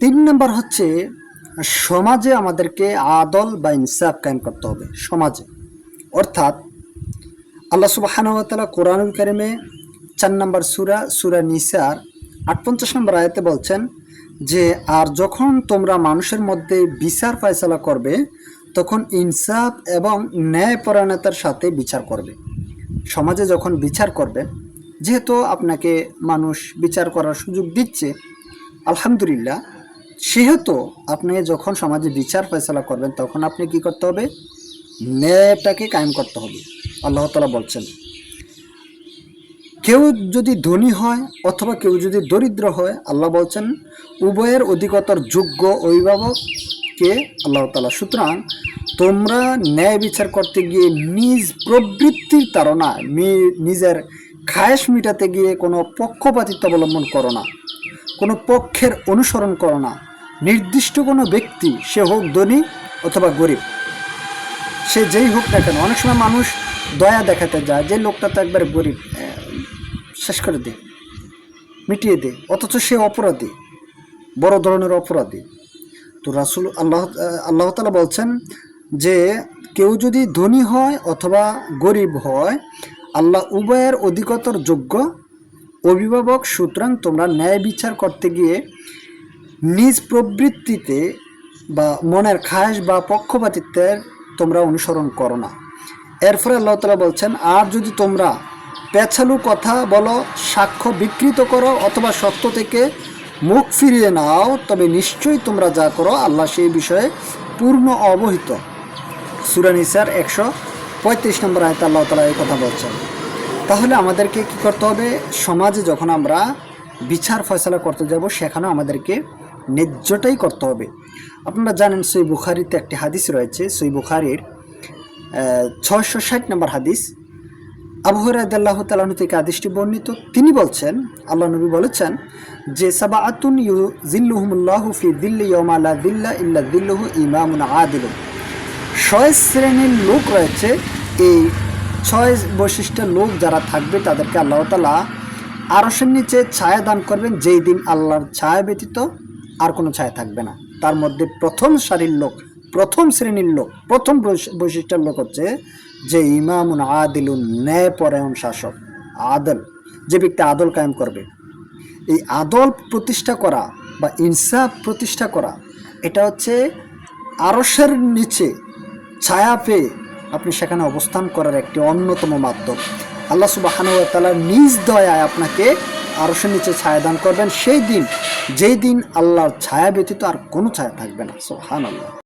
তিন নম্বর হচ্ছে সমাজে আমাদেরকে আদল বা ইনসাফ কায়েম করতে হবে সমাজে। অর্থাৎ আল্লাহ সুবহানাহু ওয়া তাআলা কোরআনুল কারিমে ৪ নম্বর সূরা নিসার ৫৮ নম্বর আয়াতে বলছেন যে, আর যখন তোমরা মানুষের মধ্যে বিচার ফয়সালা করবে তখন ইনসাফ এবং ন্যায়পরায়ণতার সাথে বিচার করবে। সমাজে যখন বিচার করবে, যেহেতু আপনাকে মানুষ বিচার করার সুযোগ দিচ্ছে আলহামদুলিল্লাহ, সেহেতু আপনি যখন সমাজে বিচার ফয়সালা করবেন তখন আপনি কি করতে হবে? ন্যায়টাকে কায়েম করতে হবে। আল্লাহ তাআলা বলছেন, কেউ যদি ধনী হয় অথবা কেউ যদি দরিদ্র হয়, আল্লাহ বলছেন উভয়ের অধিকতর যোগ্য অভিভাবককে আল্লাহ তাআলা। সুতরাং তোমরা ন্যায় বিচার করতে গিয়ে নিজ প্রবৃত্তির তাড়না, নিজের খায়েশ মিটাতে গিয়ে কোনো পক্ষপাতিত্ব অবলম্বন করো না, কোনো পক্ষের অনুসরণ করো না। নির্দিষ্ট কোনো ব্যক্তি, সে হোক ধনী অথবা গরিব, সে যেই হোক না কেন, অনেক সময় মানুষ দয়া দেখাতে যায় যে লোকটা তো একবার গরিব, শেষ করে দে, মিটিয়ে দে, অথচ সে অপরাধী, বড় ধরনের অপরাধী। তো রাসূল আল্লাহ তাআলা বলছেন যে কেউ যদি ধনী হয় অথবা গরিব হয়, আল্লাহ উভয়ের অধিকতর যোগ্য অভিভাবক। সুতরাং তোমরা ন্যায় বিচার করতে গিয়ে নিজ প্রবৃত্তিতে বা মনের খায়েশ বা পক্ষপাতিত্বের তোমরা অনুসরণ করো না। এরপরে আল্লাহ তাআলা বলছেন, আর যদি তোমরা পেছালু কথা বলো, সাক্ষ্য বিকৃত করো অথবা সত্য থেকে মুখ ফিরিয়ে নাও, তবে নিশ্চয়ই তোমরা যা করো আল্লাহ সেই বিষয়ে পূর্ণ অবহিত। সূরা নিসার ১৩৫ নম্বর আয়াতে আল্লাহ তাআলা এই কথা বলছেন। তাহলে আমাদেরকে কি করতে হবে? সমাজে যখন আমরা বিচার ফয়সালা করতে যাব, সেখানে আমাদেরকে ন্যায্যটাই করতে হবে। আপনারা জানেন সহিহ বুখারীতে একটি হাদিস রয়েছে, সহিহ বুখারীর ৬৬০ নম্বর হাদিস। আবু হুরায়রা রাদিয়াল্লাহু তাআলা আনহু থেকে হাদিসটি বর্ণিত। তিনি বলছেন, আল্লাহ নবী বলেছেন যে, সাবাআতুন ইউযিল্লুহুমুল্লাহু ফি যিল্লি ইয়াওমা লা যিল্লা ইল্লা যিল্লুহু ইমামুন আদিলুন। ৬ শ্রেণীর লোক রয়েছে। এই ৬ বৈশিষ্ট্যের লোক যারা থাকবে তাদেরকে আল্লাহ তাআলা আরশের নিচে ছায়া দান করবেন, যেই দিন আল্লাহর ছায়া ব্যতীত আর কোনো ছায়া থাকবে না। তার মধ্যে প্রথম সারির লোক, প্রথম শ্রেণীর লোক, প্রথম বৈশিষ্ট্যের লোক হচ্ছে যে ইমামুন আদিলুন, ন্যায়পরায়ণ শাসক। আদল, যে ব্যক্তি আদল কায়েম করবে। এই আদল প্রতিষ্ঠা করা বা ইনসাফ প্রতিষ্ঠা করা, এটা হচ্ছে আরশের নিচে ছায়া পেয়ে আপনি সেখানে অবস্থান করার একটি অন্যতম মাধ্যম। আল্লাহ সুবহানাহু ওয়া তাআলা নিজ দয়ায় আপনাকে আরশের নিচে ছায়া দান করবেন সেই দিন, যেই দিন আল্লাহর ছায়া ব্যতীত আর কোনো ছায়া থাকবে না। সুবহানাল্লাহ।